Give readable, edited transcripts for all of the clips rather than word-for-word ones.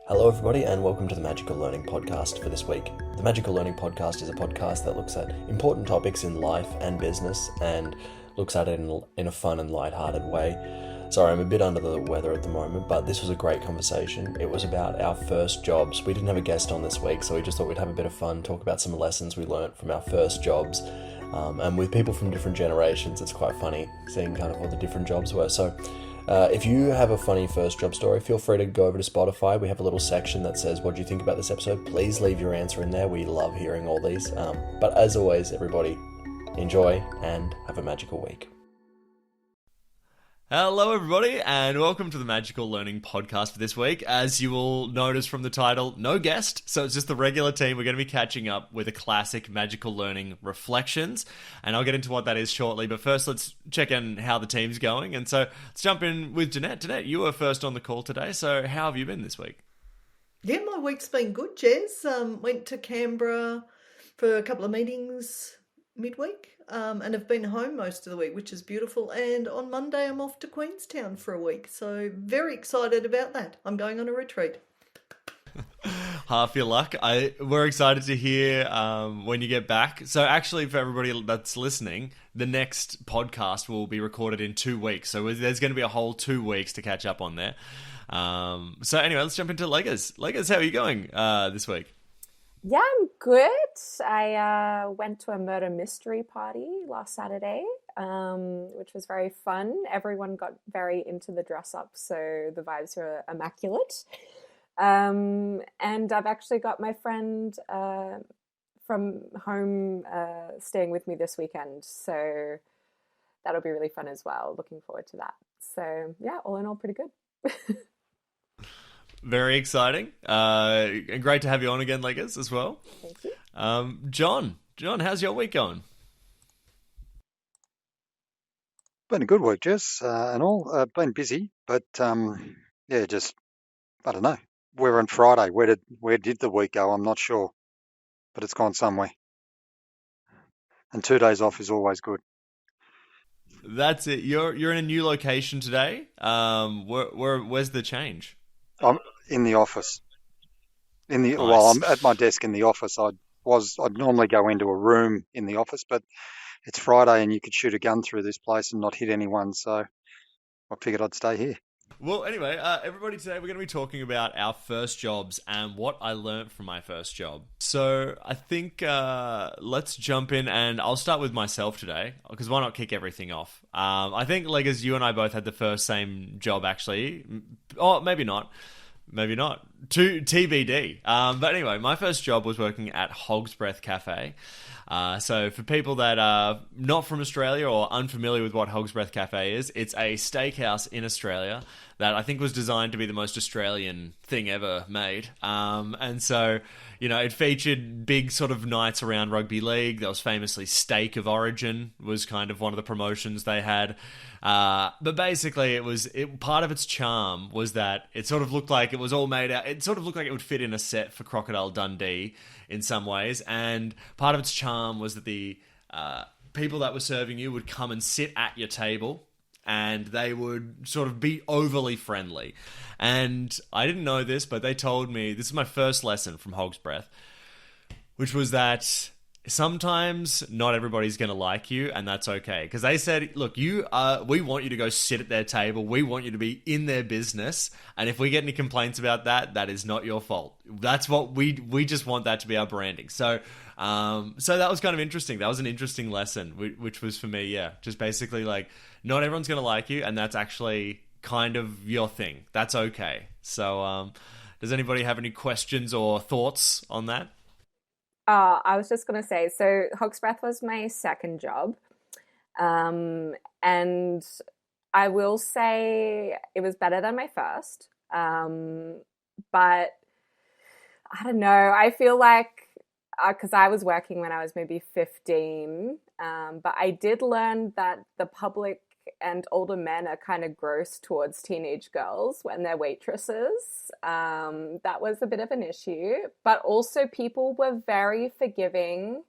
Hello, everybody, and welcome to the Magical Learning Podcast for this week. The Magical Learning Podcast is a podcast that looks at important topics in life and business and looks at it in a fun and lighthearted way. Sorry, I'm a bit under the weather at the moment, but this was a great conversation. It was about our first jobs. We didn't have a guest on this week, so we just thought we'd have a bit of fun, talk about some lessons we learnt from our first jobs. And with people from different generations, it's quite funny seeing kind of what the different jobs were. So if you have a funny first job story, feel free to go over to Spotify. We have a little section that says, what do you think about this episode? Please leave your answer in there. We love hearing all these. But as always, everybody, enjoy and have a magical week. Hello everybody and welcome to the Magical Learning Podcast for this week. As you will notice from the title, no guest, so it's just the regular team. We're going to be catching up with a classic Magical Learning Reflections, and I'll get into what that is shortly, but first let's check in how the team's going. And so let's jump in with Jeanette. Jeanette, you were first on the call today, so how have you been this week? Yeah, my week's been good, Jez. Went to Canberra for a couple of meetings midweek and have been home most of the week, which is beautiful. And on Monday, I'm off to Queenstown for a week. So very excited about that. I'm going on a retreat. Half your luck. We're excited to hear when you get back. So actually, for everybody that's listening, the next podcast will be recorded in 2 weeks. So there's going to be a whole 2 weeks to catch up on there. So anyway, let's jump into Leggers. Leggers, how are you going this week? Yeah, I'm good. I went to a murder mystery party last Saturday, which was very fun. Everyone got very into the dress up, so the vibes were immaculate. And I've actually got my friend from home staying with me this weekend, so that'll be really fun as well. Looking forward to that. So yeah, all in all, pretty good. Very exciting. And great to have you on again, Leggers, as well. Thank you. John, how's your week going? Been a good week, Jess, and all. Been busy, but yeah, just I don't know. We're on Friday. Where did the week go? I'm not sure, but it's gone somewhere. And 2 days off is always good. That's it. You're in a new location today. Where's the change? I'm in the office. Nice. Well, I'm at my desk in the office. I'd normally go into a room in the office, but it's Friday and you could shoot a gun through this place and not hit anyone. So I figured I'd stay here. Well, anyway, everybody, today we're going to be talking about our first jobs and what I learned from my first job. So I think let's jump in, and I'll start with myself today, because why not kick everything off? I think, Leggers, you and I both had the same job, actually. Oh, maybe not. Maybe not. TBD. But anyway, my first job was working at Hog's Breath Cafe. So for people that are not from Australia or unfamiliar with what Hog's Breath Cafe is, it's a steakhouse in Australia that I think was designed to be the most Australian thing ever made. And so, you know, it featured big sort of nights around rugby league. There was famously Steak of Origin was kind of one of the promotions they had. But basically part of its charm was that it sort of looked like it was all made out. It sort of looked like it would fit in a set for Crocodile Dundee in some ways. And part of its charm was that the people that were serving you would come and sit at your table, and they would sort of be overly friendly. And I didn't know this, but they told me, this is my first lesson from Hog's Breath, which was that sometimes not everybody's going to like you, and that's okay. Because they said, look, we want you to go sit at their table. We want you to be in their business. And if we get any complaints about that, that is not your fault. That's what we just want that to be our branding. So that was kind of interesting. That was an interesting lesson, which was for me, yeah, just basically like, not everyone's going to like you, and that's actually kind of your thing. That's okay. So does anybody have any questions or thoughts on that? I was just going to say, so Hog's Breath was my second job. And I will say it was better than my first. But I don't know. I feel like, because I was working when I was maybe 15, but I did learn that the public and older men are kind of gross towards teenage girls when they're waitresses. That was a bit of an issue, but also people were very forgiving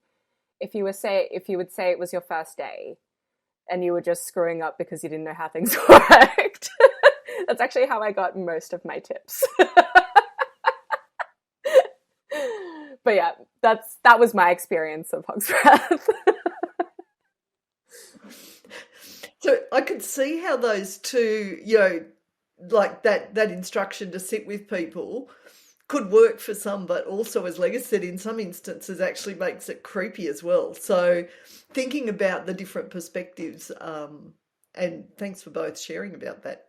if you would say it was your first day and you were just screwing up because you didn't know how things worked. That's actually how I got most of my tips. But yeah, that was my experience of Hog's Breath. So I could see how those two, like that instruction to sit with people could work for some, but also, as Lega said, in some instances actually makes it creepy as well. So thinking about the different perspectives, and thanks for both sharing about that.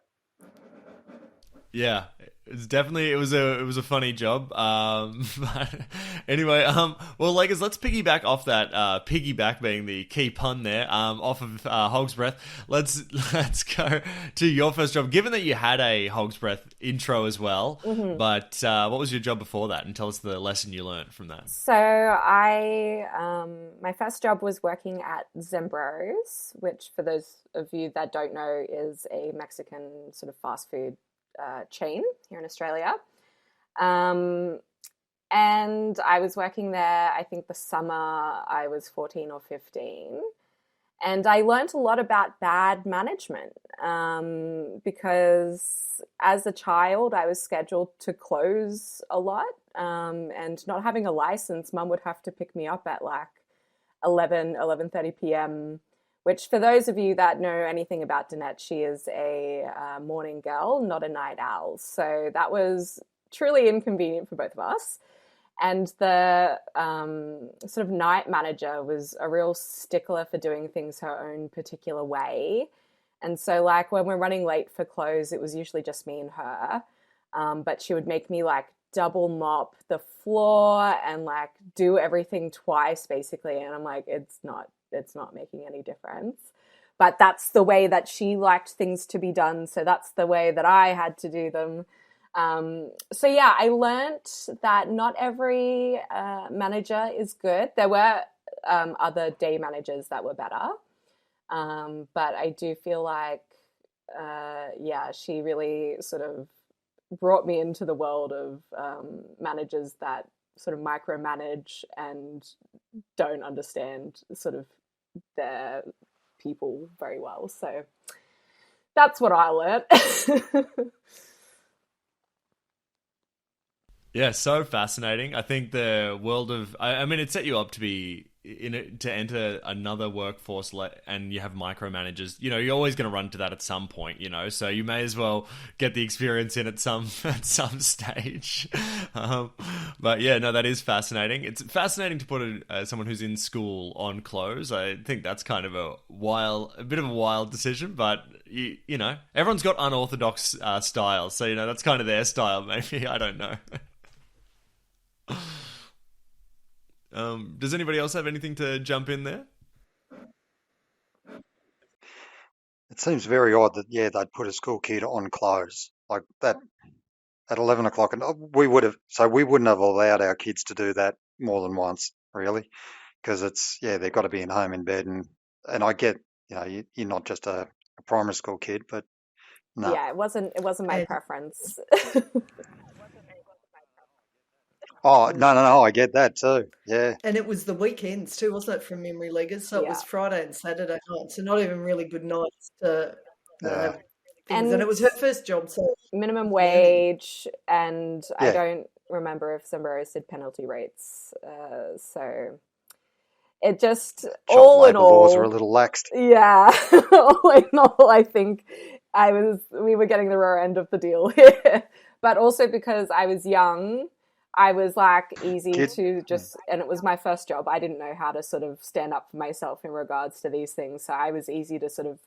Yeah, it was a funny job. But anyway, well, Lakers, let's piggyback off that. Piggyback being the key pun there. Off of Hog's Breath. Let's go to your first job. Given that you had a Hog's Breath intro as well, but what was your job before that? And tell us the lesson you learned from that. So my first job was working at Zembro's, which for those of you that don't know is a Mexican sort of fast food chain here in Australia. And I was working there, I think the summer I was 14 or 15. And I learned a lot about bad management because as a child, I was scheduled to close a lot. And not having a license, Mum would have to pick me up at like 11:30 p.m., which for those of you that know anything about Danette, she is a morning girl, not a night owl. So that was truly inconvenient for both of us. And the sort of night manager was a real stickler for doing things her own particular way. And so like when we're running late for close, it was usually just me and her. But she would make me like double mop the floor and like do everything twice basically. And I'm like, it's not making any difference. But that's the way that she liked things to be done. So that's the way that I had to do them. So yeah, I learnt that not every manager is good. There were other day managers that were better. But I do feel like, she really sort of brought me into the world of managers that sort of micromanage and don't understand sort of their people very well. So that's what I learned. Yeah, so fascinating. I think the world of, I mean, it set you up to be to enter another workforce, and you have micromanagers. You know, you're always going to run to that at some point. You know, so you may as well get the experience in at some stage. But yeah, no, that is fascinating. It's fascinating to put someone who's in school on clothes. I think that's kind of a bit of a wild decision, but you know, everyone's got unorthodox styles, so you know that's kind of their style. Maybe I don't know. Does anybody else have anything to jump in there? It seems very odd that, they'd put a school kid on clothes like that at 11 o'clock. And we wouldn't have allowed our kids to do that more than once, really, because they've got to be in home in bed. And I get, you're not just a primary school kid, but no. Yeah, it wasn't my preference. Oh, no, I get that too. Yeah. And it was the weekends too, wasn't it, from memory, Leggers? So it was Friday and Saturday night. So not even really good nights to have things. And it was her first job. So minimum wage, and I don't remember if Zembro's did penalty rates. So it just, all in all, laws are a little laxed. Yeah. All in all, I think we were getting the raw end of the deal here. But also because I was young, I was like easy to just, and it was my first job. I didn't know how to sort of stand up for myself in regards to these things. So I was easy to sort of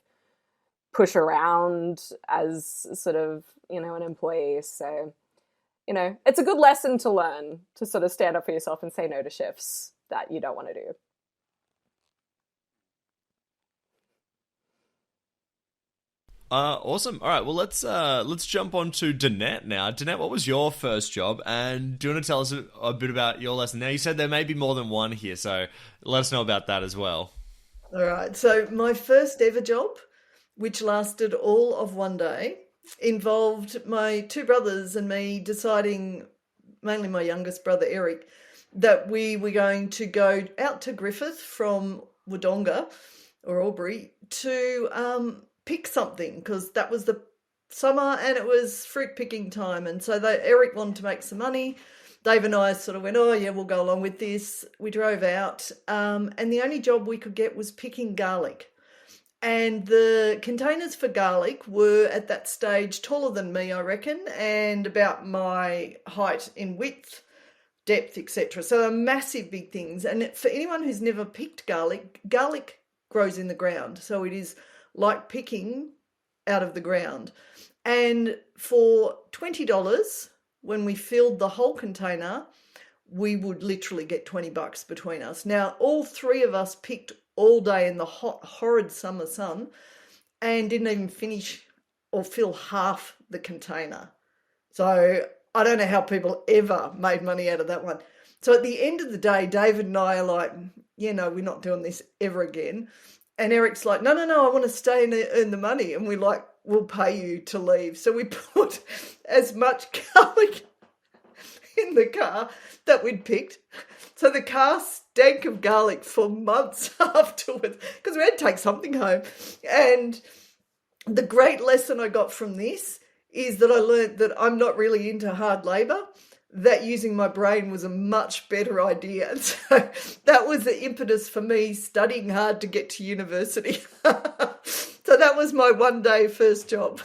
push around as sort of, an employee. So, it's a good lesson to learn to sort of stand up for yourself and say no to shifts that you don't want to do. Awesome. All right. Well, let's jump on to Danette now. Danette, what was your first job? And do you want to tell us a bit about your lesson? Now, you said there may be more than one here, so let us know about that as well. All right. So my first ever job, which lasted all of one day, involved my two brothers and me deciding, mainly my youngest brother, Eric, that we were going to go out to Griffith from Wodonga or Albury to pick something, because that was the summer and it was fruit picking time. And so Eric wanted to make some money Dave and I sort of went, oh, yeah, we'll go along with this. We drove out, and the only job we could get was picking garlic. And the containers for garlic were at that stage taller than me, I reckon, and about my height in width, depth, etc. So they're massive, big things. And for anyone who's never picked garlic, garlic grows in the ground. So it is like picking out of the ground. And for $20, when we filled the whole container, we would literally get $20 between us. Now, all three of us picked all day in the hot, horrid summer sun and didn't even finish or fill half the container. So I don't know how people ever made money out of that one. So at the end of the day, David and I are like, yeah, no, we're not doing this ever again. And Eric's like, no, I want to stay and earn the money. And we're like, we'll pay you to leave. So we put as much garlic in the car that we'd picked. So the car stank of garlic for months afterwards because we had to take something home. And the great lesson I got from this is that I learned that I'm not really into hard labour, that using my brain was a much better idea. And so that was the impetus for me studying hard to get to university. So that was my one-day first job.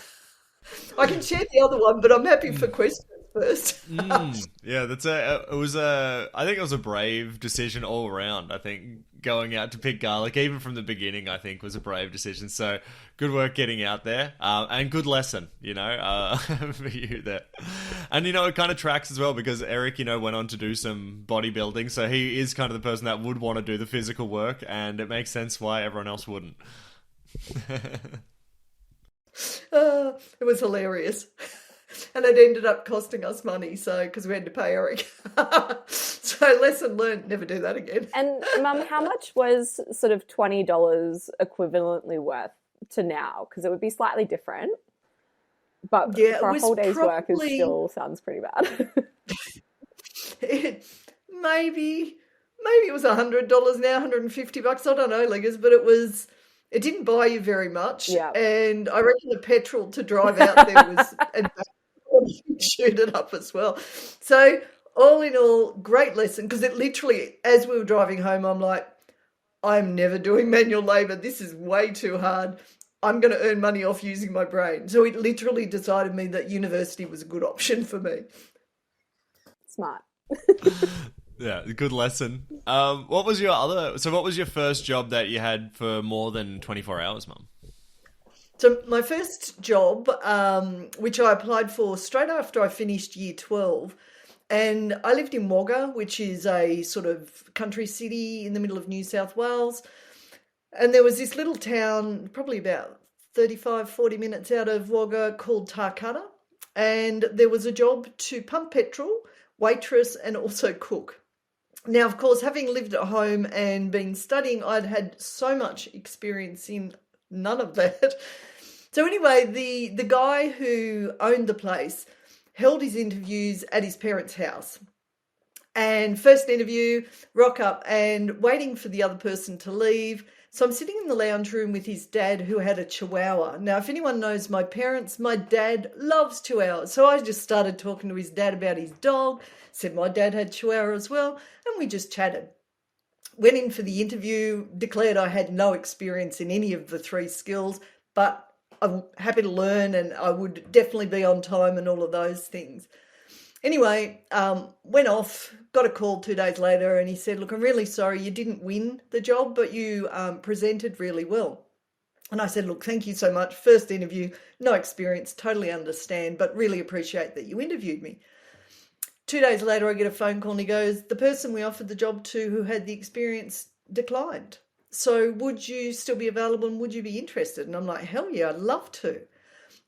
I can share the other one, but I'm happy for questions first. Yeah, I think it was a brave decision all around. I think going out to pick garlic, even from the beginning, I think was a brave decision. So good work getting out there, and good lesson, for you there. And, it kind of tracks as well because Eric, went on to do some bodybuilding. So he is kind of the person that would want to do the physical work, and it makes sense why everyone else wouldn't. It was hilarious. And it ended up costing us money, because we had to pay Eric. So lesson learned, never do that again. And Mum, how much was sort of $20 equivalently worth to now? Because it would be slightly different. But yeah, for a whole day's work, it still sounds pretty bad. Maybe it was $100 now, $150. I don't know, Leggers, but it didn't buy you very much. Yeah. And I reckon the petrol to drive out there was and shoot it up as well. So all in all, great lesson, because it literally, as we were driving home, I'm like, I'm never doing manual labour. This is way too hard. I'm going to earn money off using my brain. So it literally decided me that university was a good option for me. Smart. Yeah, good lesson. What was your first job that you had for more than 24 hours, Mum? So my first job, which I applied for straight after I finished year 12, and I lived in Wagga, which is a sort of country city in the middle of New South Wales. And there was this little town, probably about 35, 40 minutes out of Wagga, called Tarcutta. And there was a job to pump petrol, waitress, and also cook. Now, of course, having lived at home and been studying, I'd had so much experience in none of that. So anyway, the guy who owned the place held his interviews at his parents' house. And first interview, rock up and waiting for the other person to leave. So I'm sitting in the lounge room with his dad, who had a chihuahua. Now, if anyone knows my parents, my dad loves chihuahuas. So I just started talking to his dad about his dog, said my dad had chihuahua as well, and we just chatted. Went in for the interview, declared I had no experience in any of the three skills, but I'm happy to learn and I would definitely be on time and all of those things. Anyway, went off, got a call 2 days later, and he said, look, I'm really sorry you didn't win the job, but you presented really well. And I said, look, thank you so much. First interview, no experience, totally understand, but really appreciate that you interviewed me. 2 days later, I get a phone call and he goes, the person we offered the job to who had the experience declined. So would you still be available and would you be interested? And I'm like, hell yeah, I'd love to.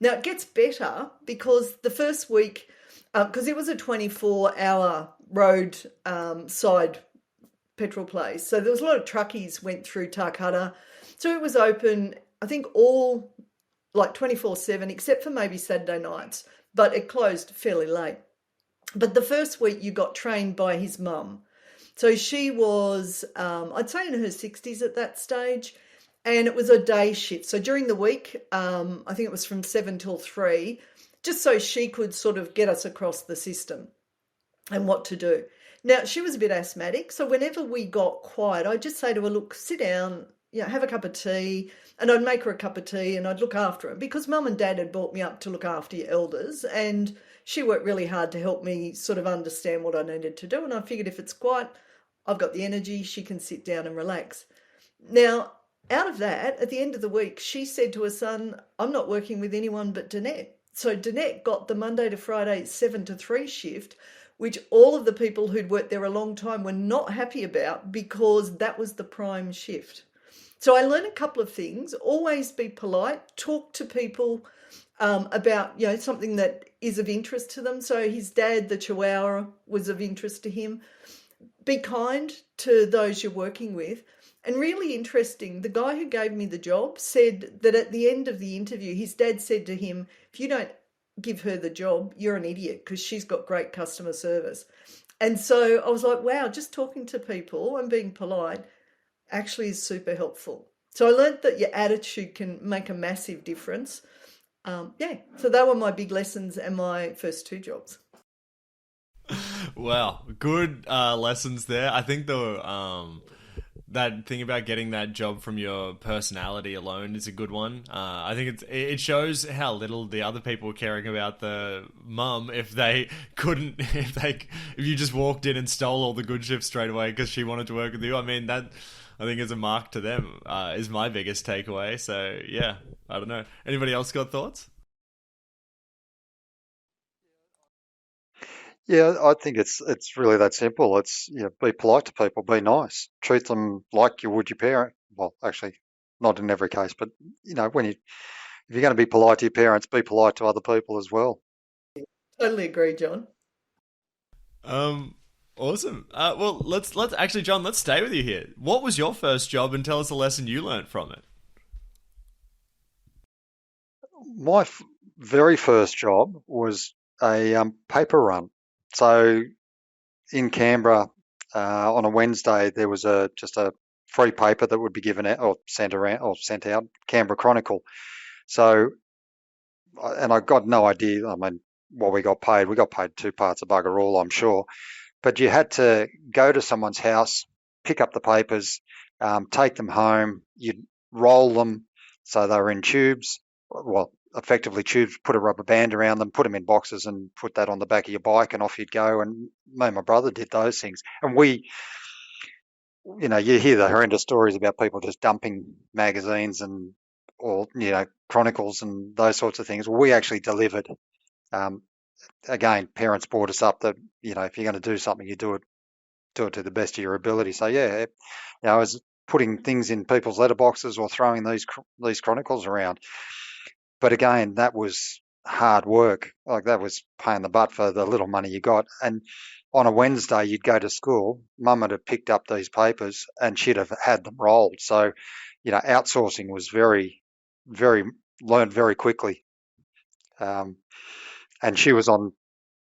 Now, it gets better because the first week, because it was a 24-hour road side petrol place. So there was a lot of truckies went through Tarcutta. So it was open, I think all like 24/7, except for maybe Saturday nights, but it closed fairly late. But the first week you got trained by his mum. So she was, I'd say in her 60s at that stage, and it was a day shift. So during the week, I think it was from 7 till 3, just so she could sort of get us across the system. and what to do. Now, she was a bit asthmatic, so whenever we got quiet, I'd just say to her, look, sit down, have a cup of tea. And I'd make her a cup of tea and I'd look after her because mum and dad had brought me up to look after your elders. And she worked really hard to help me sort of understand what I needed to do. And I figured if it's quiet, I've got the energy, she can sit down and relax. Now, out of that, at the end of the week, she said to her son, I'm not working with anyone but Danette. So Danette got the Monday to Friday 7 to 3 shift, which all of the people who'd worked there a long time were not happy about because that was the prime shift. So I learned a couple of things. Always be polite. Talk to people about something that is of interest to them. So his dad, the Chihuahua, was of interest to him. Be kind to those you're working with. And really interesting, the guy who gave me the job said that at the end of the interview, his dad said to him, if you don't give her the job, you're an idiot because she's got great customer service. And so I was like, wow, just talking to people and being polite actually is super helpful. So I learned that your attitude can make a massive difference. So they were my big lessons and my first 2 jobs. Wow, good lessons there. I think that thing about getting that job from your personality alone is a good one. I think it shows how little the other people were caring about the mum if you just walked in and stole all the good shifts straight away because she wanted to work with you. I mean, that I think is a mark to them, is my biggest takeaway. So yeah, I don't know. Anybody else got thoughts? Yeah, I think it's really that simple. It's be polite to people, be nice, treat them like you would your parent. Well, actually, not in every case, but if you're going to be polite to your parents, be polite to other people as well. Totally agree, John. Awesome. Well, let's actually, John, let's stay with you here. What was your first job, and tell us a lesson you learnt from it? My very first job was a paper run. So in Canberra, on a Wednesday, there was just a free paper that would be given out or sent out, Canberra Chronicle. So, and I got no idea. I mean, what we got paid. We got paid 2 parts of bugger all, I'm sure. But you had to go to someone's house, pick up the papers, take them home. You'd roll them so they were in tubes. Well, effectively tubes, put a rubber band around them, put them in boxes and put that on the back of your bike and off you'd go. And me and my brother did those things. And we, you hear the horrendous stories about people just dumping magazines or chronicles and those sorts of things. Well, we actually delivered. Again, parents brought us up that, if you're going to do something, you do it to the best of your ability. So yeah, I was putting things in people's letterboxes or throwing these chronicles around. But again, that was hard work. Like that was paying the butt for the little money you got. And on a Wednesday, you'd go to school. Mum would have picked up these papers and she'd have had them rolled. So, outsourcing was very, very learned very quickly. And she was on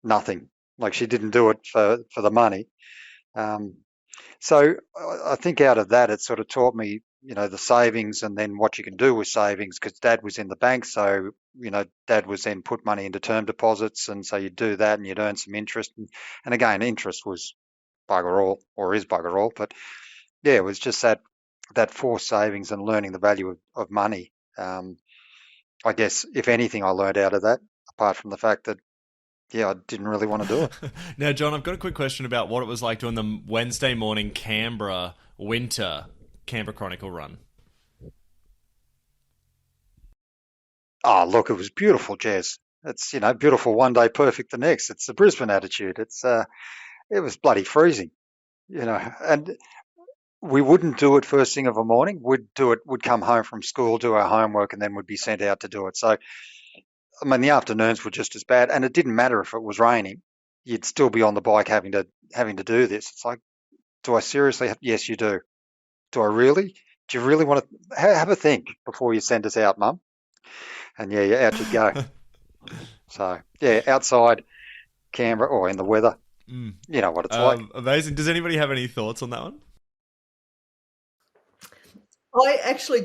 nothing. Like she didn't do it for the money. So I think out of that, it sort of taught me, the savings and then what you can do with savings because Dad was in the bank. So, Dad was then put money into term deposits. And so you'd do that and you'd earn some interest. And again, interest was bugger all or is bugger all. But yeah, it was just that forced savings and learning the value of money. I guess if anything I learned out of that, apart from the fact that, yeah, I didn't really want to do it. Now, John, I've got a quick question about what it was like doing the Wednesday morning winter Canberra Chronicle run. Oh, look, it was beautiful, Jez. It's, beautiful one day, perfect the next. It's the Brisbane attitude. It was bloody freezing, and we wouldn't do it first thing of a morning. We'd come home from school, do our homework, and then we'd be sent out to do it. So, I mean, the afternoons were just as bad, and it didn't matter if it was raining. You'd still be on the bike having to do this. It's like, do I seriously? Yes, you do. Do I really? Do you really want to have a think before you send us out, Mum? And yeah, out you go. So yeah, outside Canberra or in the weather, you know what it's like. Amazing. Does anybody have any thoughts on that one?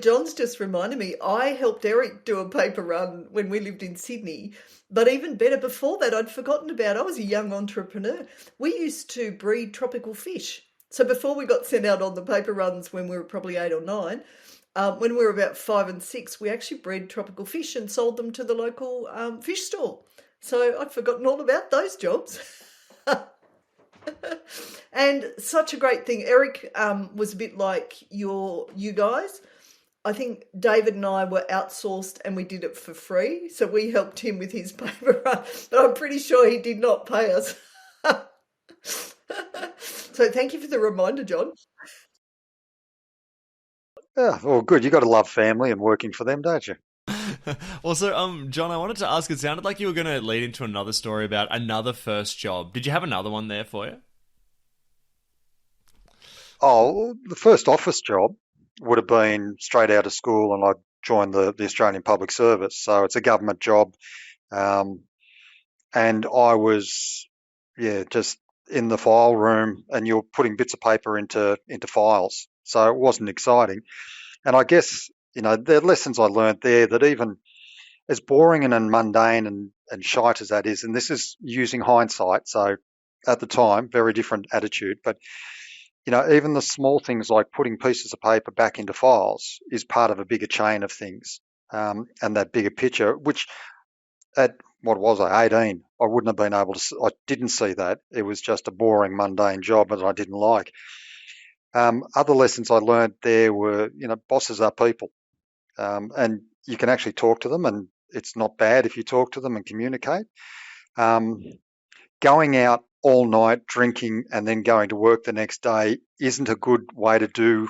John's just reminded me, I helped Eric do a paper run when we lived in Sydney. But even better, before that, I'd forgotten about, I was a young entrepreneur. We used to breed tropical fish. So before we got sent out on the paper runs when we were probably 8 or 9, when we were about 5 and 6, we actually bred tropical fish and sold them to the local fish stall. So I'd forgotten all about those jobs. And such a great thing. Eric was a bit like you guys. I think David and I were outsourced and we did it for free. So we helped him with his paper run, but I'm pretty sure he did not pay us. So thank you for the reminder, John. Yeah, well, good. You got to love family and working for them, don't you? Also, John, I wanted to ask, it sounded like you were going to lead into another story about another first job. Did you have another one there for you? Oh, the first office job would have been straight out of school, and I joined the Australian Public Service. So it's a government job. And I was, just in the file room, and you're putting bits of paper into files. So it wasn't exciting. And I guess, the lessons I learned there, that even as boring and mundane and shite as that is, and this is using hindsight, so at the time, very different attitude, but even the small things like putting pieces of paper back into files is part of a bigger chain of things, and that bigger picture, which at, what was I, 18, I wouldn't have been able to, I didn't see that. It was just a boring, mundane job that I didn't like. Other lessons I learned there were, bosses are people, and you can actually talk to them, and it's not bad if you talk to them and communicate. Going out all night drinking and then going to work the next day isn't a good way to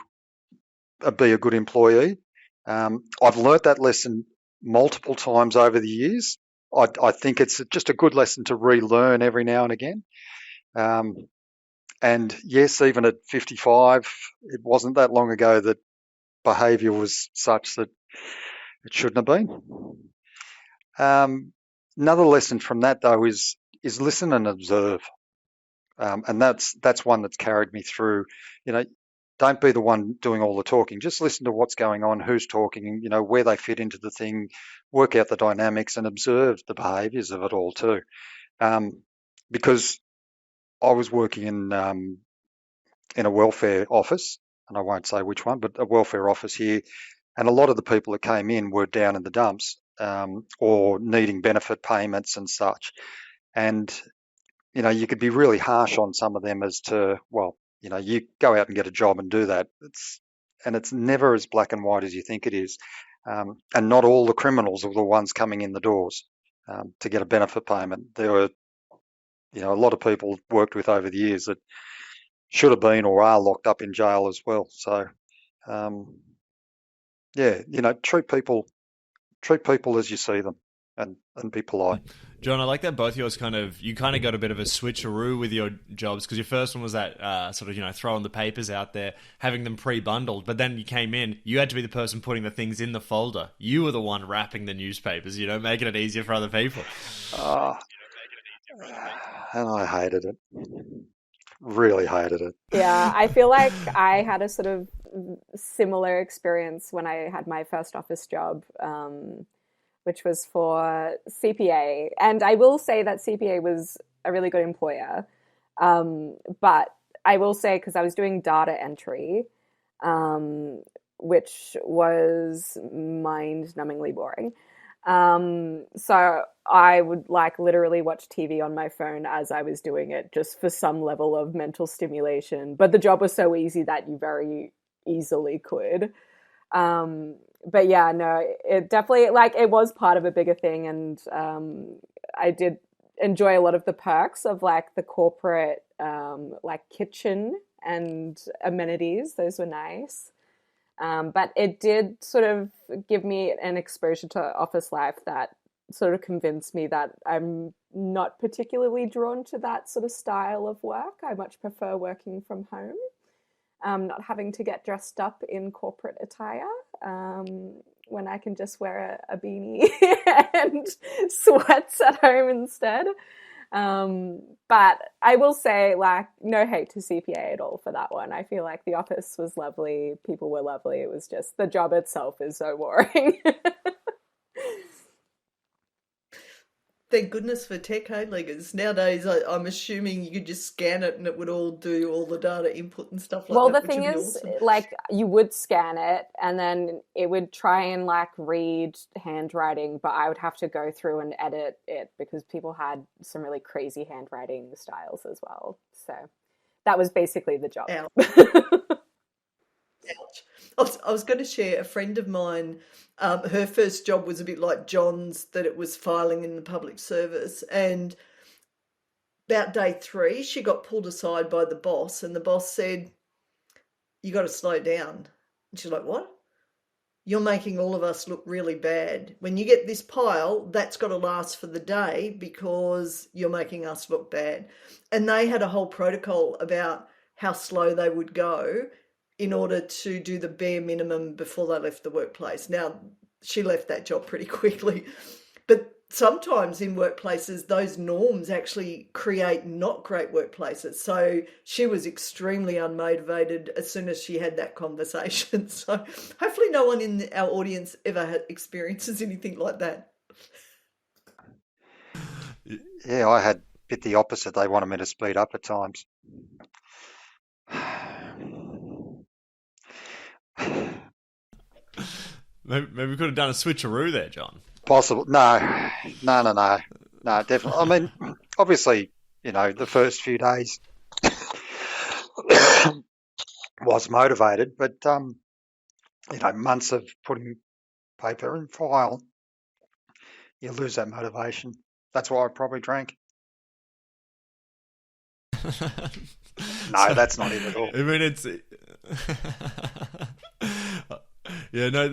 be a good employee. I've learnt that lesson multiple times over the years. I think it's just a good lesson to relearn every now and again. And yes, even at 55, it wasn't that long ago that behaviour was such that it shouldn't have been. Another lesson from that, though, is listen and observe. And that's one that's carried me through. Don't be the one doing all the talking. Just listen to what's going on, who's talking, where they fit into the thing, work out the dynamics, and observe the behaviours of it all too. Because I was working in a welfare office, and I won't say which one, but a welfare office here, and a lot of the people that came in were down in the dumps, or needing benefit payments and such. And you could be really harsh on some of them as to, well, you go out and get a job and do that. It's never as black and white as you think it is. And not all the criminals are the ones coming in the doors to get a benefit payment. There were, a lot of people worked with over the years that should have been or are locked up in jail as well. So, treat people as you see them, and be polite. John, I like that both yours you got a bit of a switcheroo with your jobs, because your first one was that sort of, throwing the papers out there, having them pre-bundled, but then you came in, you had to be the person putting the things in the folder. You were the one wrapping the newspapers, making it easier for other people. And I hated it. Really hated it. Yeah, I feel like I had a sort of similar experience when I had my first office job, which was for CPA. And I will say that CPA was a really good employer. But I will say, because I was doing data entry, which was mind-numbingly boring. So I would literally watch TV on my phone as I was doing it, just for some level of mental stimulation. But the job was so easy that you very easily could. But yeah, no, it definitely, it was part of a bigger thing. And I did enjoy a lot of the perks of the corporate, kitchen and amenities. Those were nice. But it did sort of give me an exposure to office life that sort of convinced me that I'm not particularly drawn to that sort of style of work. I much prefer working from home, not having to get dressed up in corporate attire, when I can just wear a beanie and sweats at home instead. But I will say, like, no hate to CPA at all for that one. I feel like the office was lovely. People were lovely. It was just the job itself is so boring. Thank goodness for tech, hey, leaguers. Nowadays, I'm assuming you could just scan it and it would all do all the data input and stuff like Well, that, the which thing would be is, awesome. like, you would scan it and then it would try and, like, read handwriting, but I would have to go through and edit it because people had some really crazy handwriting styles as well. So that was basically the job. Ouch. I was going to share a friend of mine. Her first job was a bit like John's, that it was filing in the public service. And about day 3, she got pulled aside by the boss, and the boss said, "You got to slow down." And she's like, "What? You're making all of us look really bad. When you get this pile, that's got to last for the day because you're making us look bad." And they had a whole protocol about how slow they would go in order to do the bare minimum before they left the workplace. Now, she left that job pretty quickly, but sometimes in workplaces, those norms actually create not great workplaces. So she was extremely unmotivated as soon as she had that conversation. So hopefully no one in our audience ever experiences anything like that. Yeah, I had a bit the opposite. They wanted me to speed up at times. Maybe we could have done a switcheroo there, John. Possible. No, definitely. I mean, obviously, the first few days was motivated, but, months of putting paper in file, you lose that motivation. That's why I probably drank. No, that's not it at all. I mean, it's yeah, no,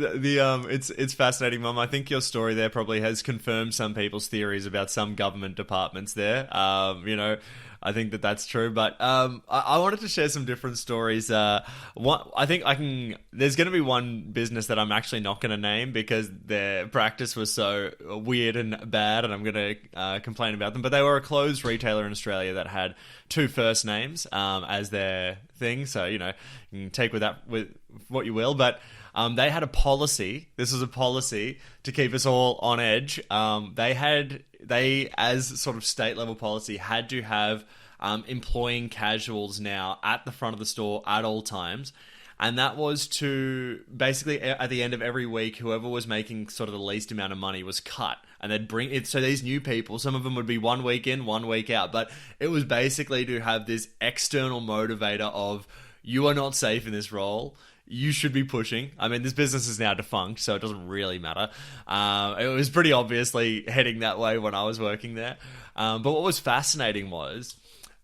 it's fascinating, Mum. I think your story there probably has confirmed some people's theories about some government departments there. I think that's true, but I wanted to share some different stories. I think there's going to be one business that I'm actually not going to name because their practice was so weird and bad, and I'm going to complain about them. But they were a clothes retailer in Australia that had 2 first names as their thing, so you can take with what you will, but. They had a policy. This was a policy to keep us all on edge. They, as sort of state level policy, had to have employing casuals now at the front of the store at all times. And that was to basically at the end of every week, whoever was making sort of the least amount of money was cut. And they'd bring it. So these new people, some of them would be 1 week in, 1 week out. But it was basically to have this external motivator of, you are not safe in this role. You should be pushing. I mean, this business is now defunct, so it doesn't really matter. It was pretty obviously heading that way when I was working there. But what was fascinating was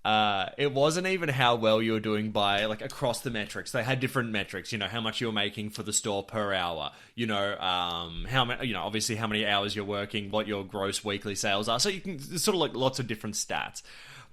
it wasn't even how well you were doing by like across the metrics. They had different metrics. How much you were making for the store per hour. How many. Obviously how many hours you're working, what your gross weekly sales are. So you can sort of like lots of different stats.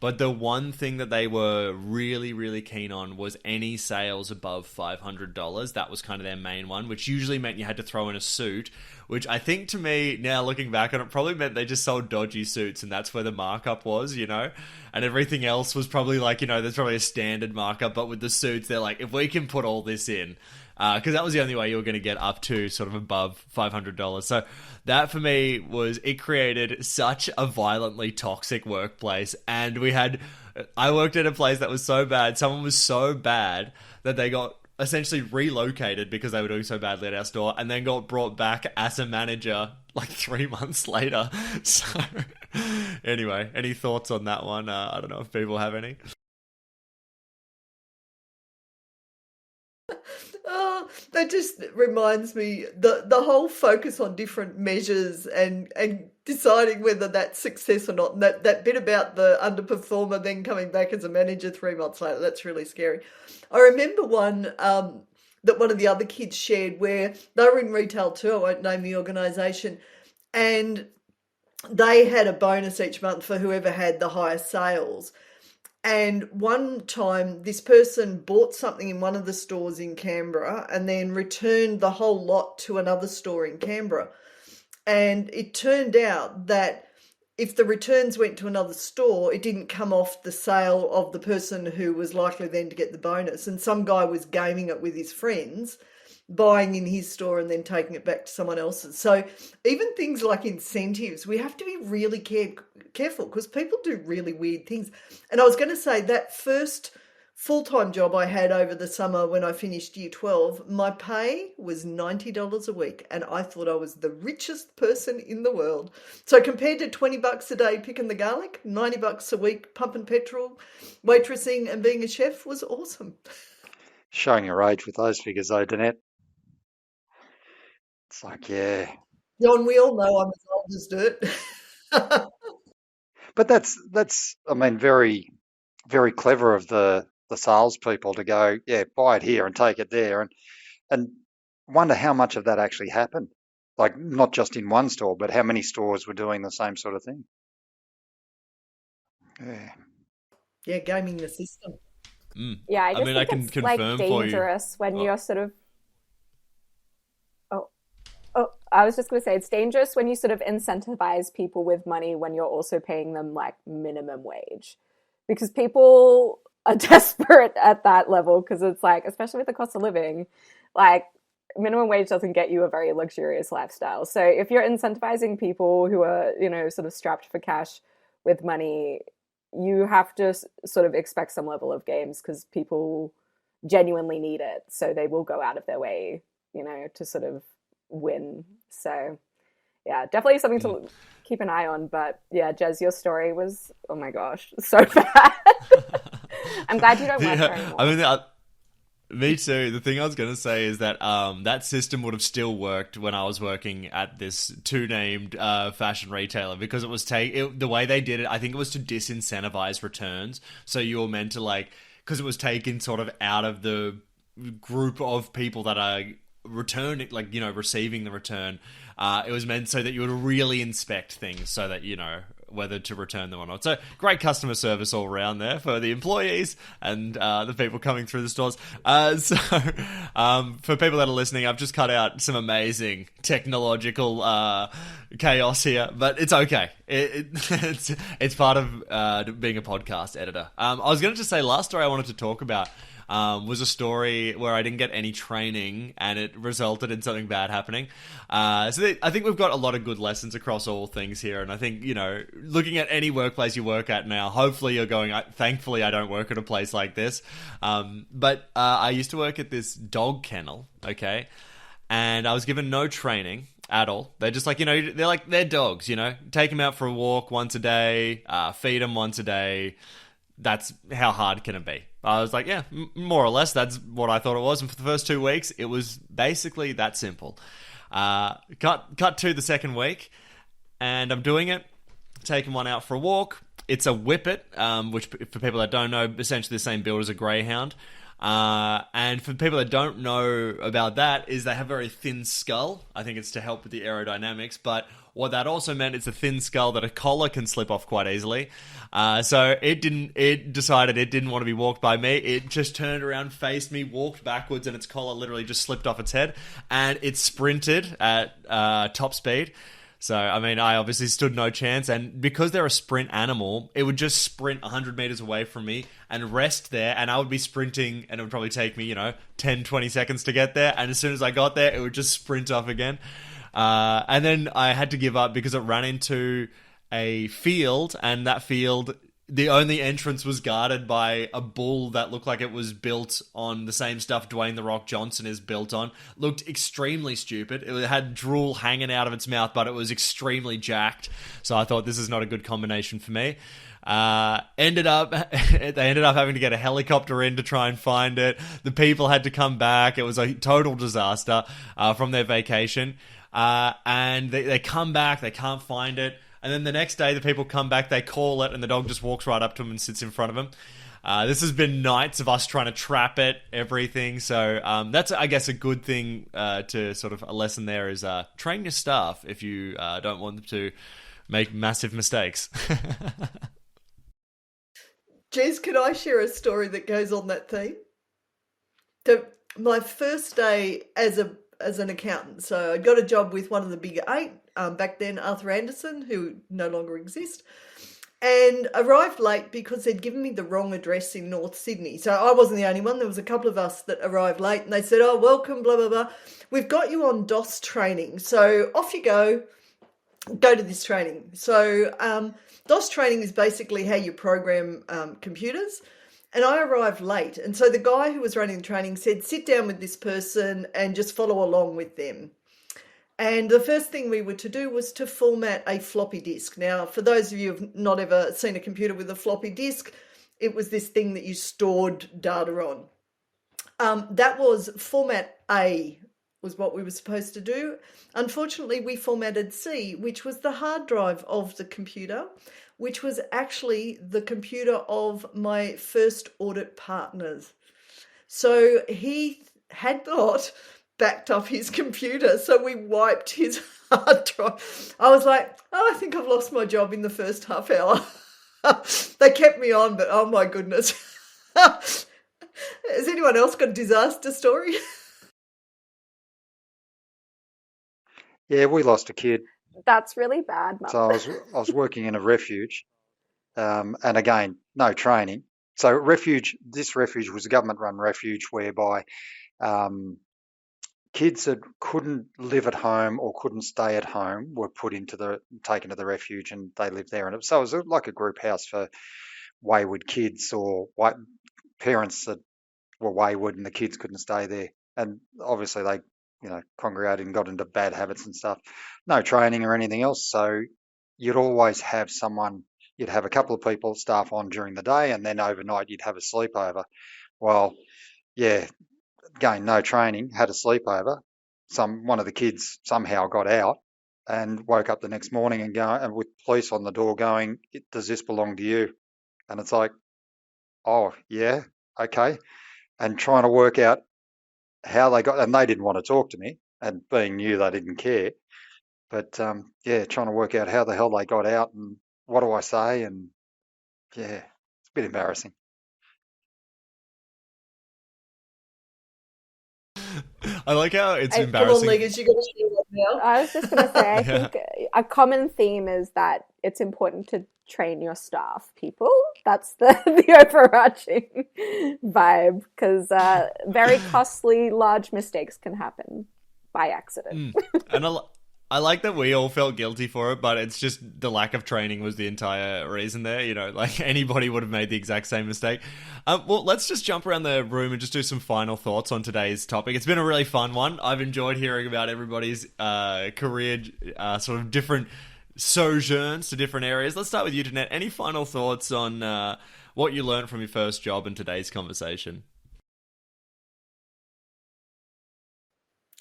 But the one thing that they were really, really keen on was any sales above $500. That was kind of their main one, which usually meant you had to throw in a suit, which I think to me, now looking back on it, probably meant they just sold dodgy suits and that's where the markup was, And everything else was probably like, there's probably a standard markup, but with the suits, they're like, if we can put all this in, because that was the only way you were going to get up to sort of above $500. So that for me it created such a violently toxic workplace. And I worked at a place that was so bad. Someone was so bad that they got essentially relocated because they were doing so badly at our store and then got brought back as a manager like 3 months later. So anyway, any thoughts on that one? I don't know if people have any. Oh, that just reminds me the whole focus on different measures and deciding whether that's success or not. And that bit about the underperformer then coming back as a manager 3 months later, that's really scary. I remember one that one of the other kids shared where they were in retail too. I won't name the organisation, and they had a bonus each month for whoever had the highest sales. And one time this person bought something in one of the stores in Canberra and then returned the whole lot to another store in Canberra. And it turned out that if the returns went to another store, it didn't come off the sale of the person who was likely then to get the bonus. And some guy was gaming it with his friends, buying in his store and then taking it back to someone else's. So even things like incentives, we have to be really careful because people do really weird things. And I was going to say that first full-time job I had over the summer when I finished year 12, my pay was $90 a week, and I thought I was the richest person in the world. So compared to $20 a day picking the garlic, $90 a week pumping petrol, waitressing and being a chef was awesome. Showing your age with those figures, though, Danette. It's like, yeah. John, we all know I'm as old as dirt. But that's I mean, very, very clever of the salespeople to go, yeah, buy it here and take it there, and wonder how much of that actually happened. Like, not just in one store, but how many stores were doing the same sort of thing. Yeah. Yeah, gaming the system. Yeah, I just mean, I think can it's confirm like for you. dangerous when you're sort of. Oh, I was just going to say it's dangerous when you sort of incentivize people with money when you're also paying them like minimum wage, because people are desperate at that level, because it's like, especially with the cost of living, like minimum wage doesn't get you a very luxurious lifestyle. So if you're incentivizing people who are, sort of strapped for cash with money, you have to sort of expect some level of games, because people genuinely need it. So they will go out of their way, to sort of win. So yeah, definitely something to keep an eye on. But yeah, Jez, your story was, oh my gosh, so bad. I'm glad you don't work there anymore. I mean, me too. The thing I was going to say is that that system would have still worked when I was working at this two-named fashion retailer, because it was the way they did it, I think it was to disincentivize returns. So you were meant to because it was taken sort of out of the group of people that are returning, receiving the return. It was meant so that you would really inspect things so that, whether to return them or not. So great customer service all around there for the employees and the people coming through the stores. For people that are listening, I've just cut out some amazing technological chaos here, but it's okay. It's part of being a podcast editor. I was going to just say, last story I wanted to talk about was a story where I didn't get any training and it resulted in something bad happening. I think we've got a lot of good lessons across all things here. And I think, looking at any workplace you work at now, hopefully you're going, thankfully I don't work at a place like this. But I used to work at this dog kennel, okay? And I was given no training at all. They're just they're dogs, take them out for a walk once a day, feed them once a day. That's how hard can it be? I was like, yeah, more or less. That's what I thought it was. And for the first 2 weeks, it was basically that simple. Cut to the second week, and I'm doing it, taking one out for a walk. It's a whippet, which for people that don't know, essentially the same build as a greyhound. And for people that don't know about that, is they have a very thin skull. I think it's to help with the aerodynamics, but what that also meant is a thin skull that a collar can slip off quite easily. So it decided it didn't want to be walked by me. It just turned around, faced me, walked backwards, and its collar literally just slipped off its head, and it sprinted at top speed. So, I mean, I obviously stood no chance, and because they're a sprint animal, it would just sprint 100 meters away from me and rest there, and I would be sprinting, and it would probably take me, 10, 20 seconds to get there, and as soon as I got there, it would just sprint off again. And then I had to give up because it ran into a field, and that field, the only entrance was guarded by a bull that looked like it was built on the same stuff Dwayne "The Rock" Johnson is built on. Looked extremely stupid. It had drool hanging out of its mouth, but it was extremely jacked. So I thought, this is not a good combination for me. They ended up having to get a helicopter in to try and find it. The people had to come back. It was a total disaster from their vacation. And they come back, they can't find it. And then the next day, the people come back, they call it, and the dog just walks right up to them and sits in front of them. This has been nights of us trying to trap it, everything. So that's, I guess, a good thing to sort of a lesson there is train your staff if you don't want them to make massive mistakes. Jez, can I share a story that goes on that theme? So my first day as an accountant, so I got a job with one of the big 8 back then, Arthur Anderson, who no longer exists, and arrived late because they'd given me the wrong address in North Sydney. So I wasn't the only one. There was a couple of us that arrived late, and they said, "Oh, welcome, blah, blah, blah. We've got you on DOS training. So off you go to this training." So DOS training is basically how you program computers. And I arrived late. And so the guy who was running the training said, "Sit down with this person and just follow along with them." And the first thing we were to do was to format a floppy disk. Now, for those of you who have not ever seen a computer with a floppy disk, it was this thing that you stored data on. That was format A, was what we were supposed to do. Unfortunately, we formatted C, which was the hard drive of the computer, which was actually the computer of my first audit partners. So he had not backed up his computer, so we wiped his hard drive. I was like, "Oh, I think I've lost my job in the first half hour." They kept me on, but oh my goodness. Has anyone else got a disaster story? Yeah, we lost a kid. That's really bad, Mum. So I was working in a refuge, and again, no training. So this refuge was a government-run refuge whereby kids that couldn't live at home or couldn't stay at home were taken to the refuge, and they lived there. And so it was like a group house for wayward kids or parents that were wayward and the kids couldn't stay there. And obviously they, congregated and got into bad habits and stuff. No training or anything else. So you'd always have you'd have a couple of people, staff on during the day, and then overnight you'd have a sleepover. Well, yeah, again, no training, had a sleepover. One of the kids somehow got out and woke up the next morning and with police on the door going, "Does this belong to you?" And it's like, "Oh, yeah, okay." And trying to work out how they got, and they didn't want to talk to me, and being new, they didn't care. But trying to work out how the hell they got out and what do I say, and yeah, it's a bit embarrassing. I like how it's Hey, come on, embarrassing. Leggers, you got to share that now. I was just going to say, I Yeah. think a common theme is that it's important to train your staff people. That's the overarching vibe, because very costly, large mistakes can happen by accident. And I like that we all felt guilty for it, but it's just the lack of training was the entire reason there. Like anybody would have made the exact same mistake. Well, let's just jump around the room and just do some final thoughts on today's topic. It's been a really fun one. I've enjoyed hearing about everybody's career, sort of different sojourns to different areas. Let's start with you, Jeanette. Any final thoughts on what you learned from your first job in today's conversation?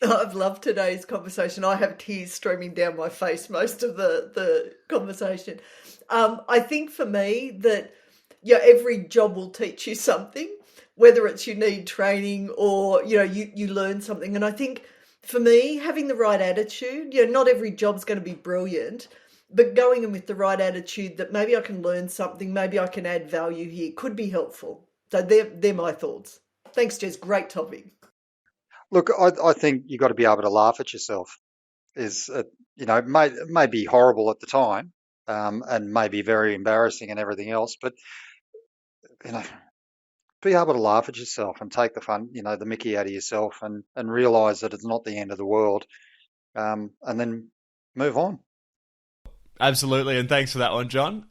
I've loved today's conversation. I have tears streaming down my face most of the conversation. I think for me that every job will teach you something, whether it's you need training or you learn something. And I think for me, having the right attitude, not every job's going to be brilliant, but going in with the right attitude that maybe I can learn something, maybe I can add value here, could be helpful. So they're my thoughts. Thanks, Jess. Great topic. Look, I think you've got to be able to laugh at yourself. It may be horrible at the time, and may be very embarrassing and everything else, but be able to laugh at yourself and take the fun, the mickey out of yourself, and realise that it's not the end of the world, and then move on. Absolutely, and thanks for that one, John.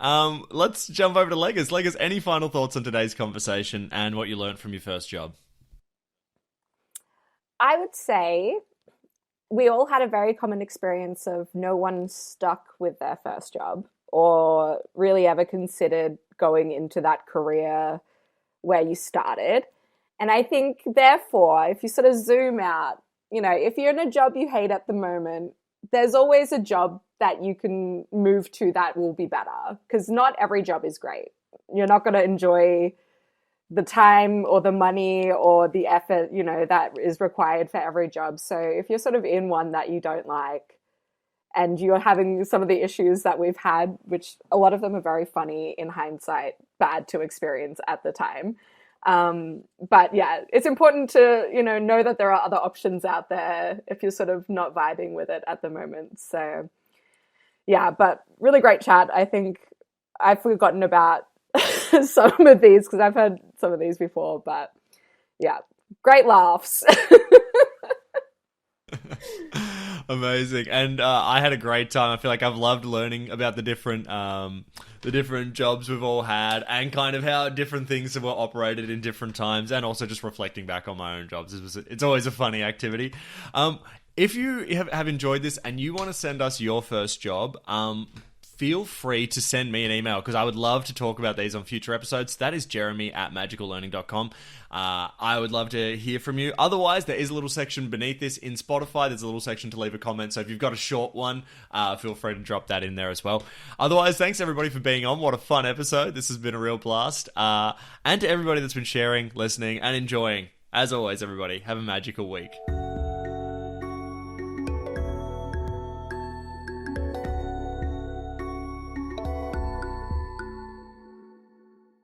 Let's jump over to Leggers. Leggers, any final thoughts on today's conversation and what you learned from your first job? I would say we all had a very common experience of no one stuck with their first job or really ever considered going into that career where you started. And I think, therefore, if you sort of zoom out, if you're in a job you hate at the moment, there's always a job that you can move to that will be better, because not every job is great. You're not going to enjoy the time or the money or the effort, that is required for every job. So if you're sort of in one that you don't like and you're having some of the issues that we've had, which a lot of them are very funny in hindsight, bad to experience at the time. But yeah, it's important to, know that there are other options out there if you're sort of not vibing with it at the moment. So yeah, but really great chat. I think I've forgotten about some of these because I've heard some of these before, but yeah, great laughs. Amazing. And I had a great time. I feel like I've loved learning about the different jobs we've all had and kind of how different things were operated in different times, and also just reflecting back on my own jobs. It's always a funny activity. If you have enjoyed this and you want to send us your first job, feel free to send me an email because I would love to talk about these on future episodes. That is jeremy@magicallearning.com. I would love to hear from you. Otherwise, there is a little section beneath this in Spotify. There's a little section to leave a comment. So if you've got a short one, feel free to drop that in there as well. Otherwise, thanks everybody for being on. What a fun episode. This has been a real blast. And to everybody that's been sharing, listening, and enjoying. As always, everybody, have a magical week.